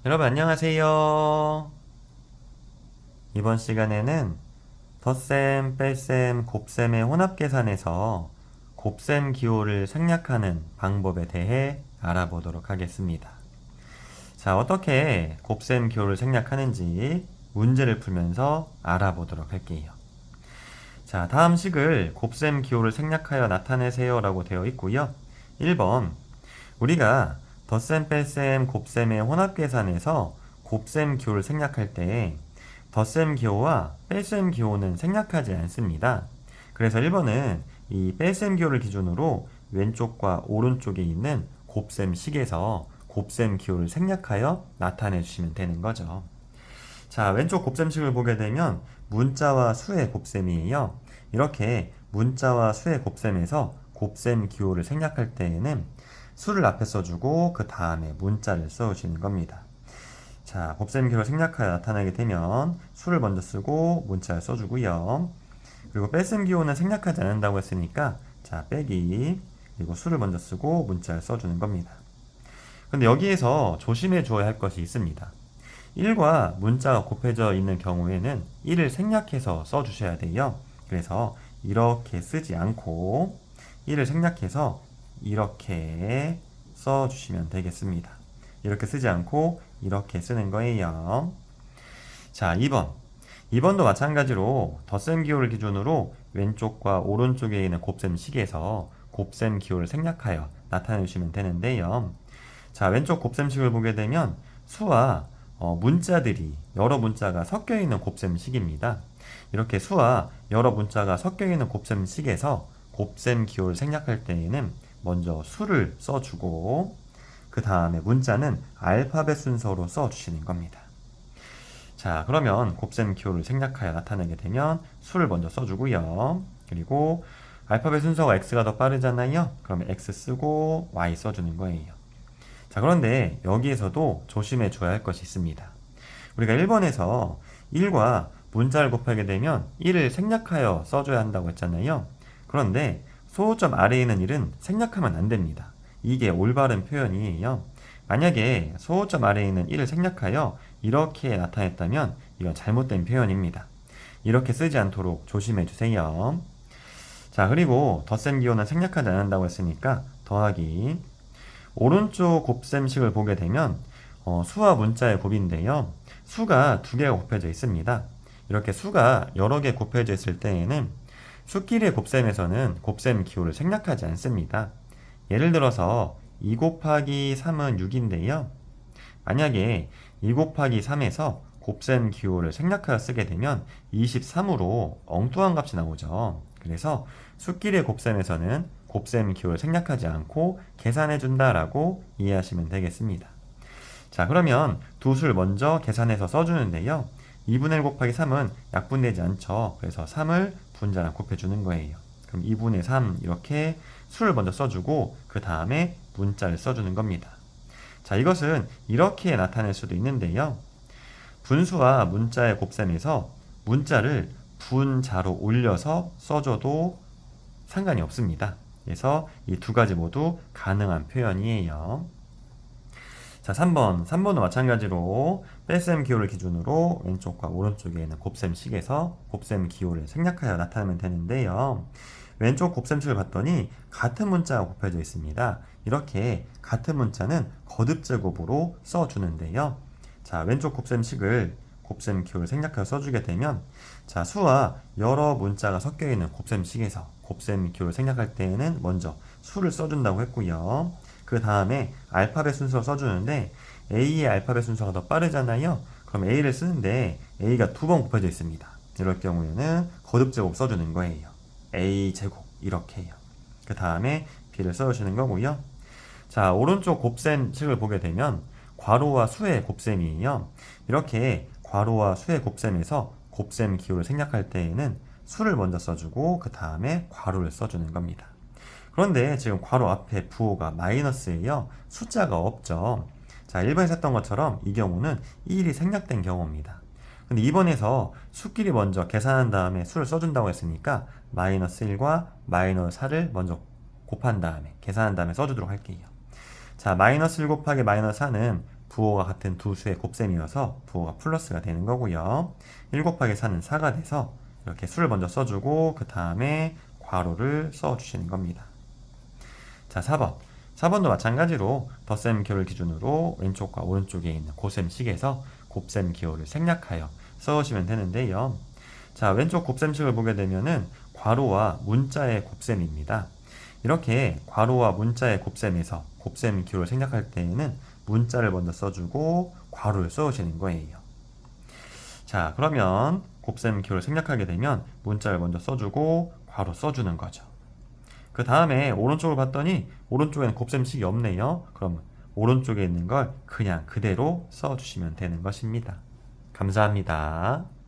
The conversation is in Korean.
여러분 안녕하세요. 이번 시간에는 덧셈, 뺄셈, 곱셈의 혼합계산에서 곱셈 기호를 생략하는 방법에 대해 알아보도록 하겠습니다. 자, 어떻게 곱셈 기호를 생략하는지 문제를 풀면서 알아보도록 할게요. 자, 다음 식을 곱셈 기호를 생략하여 나타내세요 라고 되어 있고요. 1번, 우리가 덧셈, 뺄셈, 곱셈의 혼합계산에서 곱셈 기호를 생략할 때 덧셈 기호와 뺄셈 기호는 생략하지 않습니다. 그래서 1번은 이 뺄셈 기호를 기준으로 왼쪽과 오른쪽에 있는 곱셈 식에서 곱셈 기호를 생략하여 나타내 주시면 되는 거죠. 자, 왼쪽 곱셈식을 보게 되면 문자와 수의 곱셈이에요. 이렇게 문자와 수의 곱셈에서 곱셈 기호를 생략할 때에는 수를 앞에 써주고 그 다음에 문자를 써주시는 겁니다. 자, 곱셈 기호를 생략하여 나타나게 되면 수를 먼저 쓰고 문자를 써주고요. 그리고 뺄셈 기호는 생략하지 않는다고 했으니까 자, 빼기 그리고 수를 먼저 쓰고 문자를 써주는 겁니다. 근데 여기에서 조심해 주어야 할 것이 있습니다. 1과 문자가 곱해져 있는 경우에는 1을 생략해서 써주셔야 돼요. 그래서 이렇게 쓰지 않고 1을 생략해서 이렇게 써주시면 되겠습니다. 이렇게 쓰지 않고 이렇게 쓰는 거예요. 자, 2번. 2번도 마찬가지로 덧셈 기호를 기준으로 왼쪽과 오른쪽에 있는 곱셈 식에서 곱셈 기호를 생략하여 나타내 주시면 되는데요. 자, 왼쪽 곱셈식을 보게 되면 수와 문자들이 여러 문자가 섞여 있는 곱셈식입니다. 이렇게 수와 여러 문자가 섞여 있는 곱셈식에서 곱셈 기호를 생략할 때에는 먼저 수를 써주고 그 다음에 문자는 알파벳 순서로 써주시는 겁니다. 자, 그러면 곱셈 기호를 생략하여 나타내게 되면 수를 먼저 써주고요. 그리고 알파벳 순서가 x가 더 빠르잖아요. 그러면 x 쓰고 y 써주는 거예요. 자, 그런데 여기에서도 조심해 줘야 할 것이 있습니다. 우리가 1번에서 1과 문자를 곱하게 되면 1을 생략하여 써줘야 한다고 했잖아요. 그런데 소호점 아래에 있는 1은 생략하면 안 됩니다. 이게 올바른 표현이에요. 만약에 소호점 아래에 있는 1을 생략하여 이렇게 나타냈다면 이건 잘못된 표현입니다. 이렇게 쓰지 않도록 조심해 주세요. 자, 그리고 덧셈 기호는 생략하지 않는다고 했으니까 더하기 오른쪽 곱셈식을 보게 되면 수와 문자의 곱인데요. 수가 두 개가 곱해져 있습니다. 이렇게 수가 여러 개 곱해져 있을 때에는 수끼리의 곱셈에서는 곱셈 기호를 생략하지 않습니다. 예를 들어서 2 곱하기 3은 6인데요. 만약에 2 곱하기 3에서 곱셈 기호를 생략하여 쓰게 되면 23으로 엉뚱한 값이 나오죠. 그래서 수끼리의 곱셈에서는 곱셈 기호를 생략하지 않고 계산해 준다라고 이해하시면 되겠습니다. 자, 그러면 두 수를 먼저 계산해서 써주는데요. 2분의 1 곱하기 3은 약분되지 않죠. 그래서 3을 분자랑 곱해주는 거예요. 그럼 2분의 3 이렇게 수를 먼저 써주고 그 다음에 문자를 써주는 겁니다. 자, 이것은 이렇게 나타낼 수도 있는데요. 분수와 문자의 곱셈에서 문자를 분자로 올려서 써줘도 상관이 없습니다. 그래서 이 두 가지 모두 가능한 표현이에요. 자, 3번도 마찬가지로 뺄셈 기호를 기준으로 왼쪽과 오른쪽에 있는 곱셈식에서 곱셈 기호를 생략하여 나타내면 되는데요. 왼쪽 곱셈식을 봤더니 같은 문자가 곱해져 있습니다. 이렇게 같은 문자는 거듭제곱으로 써주는데요. 자, 왼쪽 곱셈식을 곱셈 기호를 생략하여 써주게 되면 자, 수와 여러 문자가 섞여 있는 곱셈식에서 곱셈 기호를 생략할 때에는 먼저 수를 써준다고 했고요. 그 다음에 알파벳 순서를 써주는데 A의 알파벳 순서가 더 빠르잖아요. 그럼 A를 쓰는데 A가 두 번 곱해져 있습니다. 이럴 경우에는 거듭제곱 써주는 거예요. A 제곱 이렇게 해요. 그 다음에 B를 써주시는 거고요. 자, 오른쪽 곱셈식을 보게 되면 괄호와 수의 곱셈이에요. 이렇게 괄호와 수의 곱셈에서 곱셈 기호를 생략할 때에는 수를 먼저 써주고 그 다음에 괄호를 써주는 겁니다. 그런데 지금 괄호 앞에 부호가 마이너스예요. 숫자가 없죠. 자, 1번에서 했던 것처럼 이 경우는 1이 생략된 경우입니다. 근데 2번에서 수끼리 먼저 계산한 다음에 수를 써준다고 했으니까 마이너스 1과 마이너스 4를 먼저 곱한 다음에 계산한 다음에 써주도록 할게요. 자, 마이너스 1 곱하기 마이너스 4는 부호가 같은 두 수의 곱셈이어서 부호가 플러스가 되는 거고요. 1 곱하기 4는 4가 돼서 이렇게 수를 먼저 써주고 그 다음에 괄호를 써주시는 겁니다. 자, 4번. 4번도 마찬가지로 덧셈 기호를 기준으로 왼쪽과 오른쪽에 있는 고셈식에서 곱셈 기호를 생략하여 써오시면 되는데요. 자, 왼쪽 곱셈식을 보게 되면은 괄호와 문자의 곱셈입니다. 이렇게 괄호와 문자의 곱셈에서 곱셈 기호를 생략할 때에는 문자를 먼저 써주고 괄호를 써오시는 거예요. 자, 그러면 곱셈 기호를 생략하게 되면 문자를 먼저 써주고 괄호 써주는 거죠. 그 다음에 오른쪽을 봤더니 오른쪽에는 곱셈식이 없네요. 그럼 오른쪽에 있는 걸 그냥 그대로 써주시면 되는 것입니다. 감사합니다.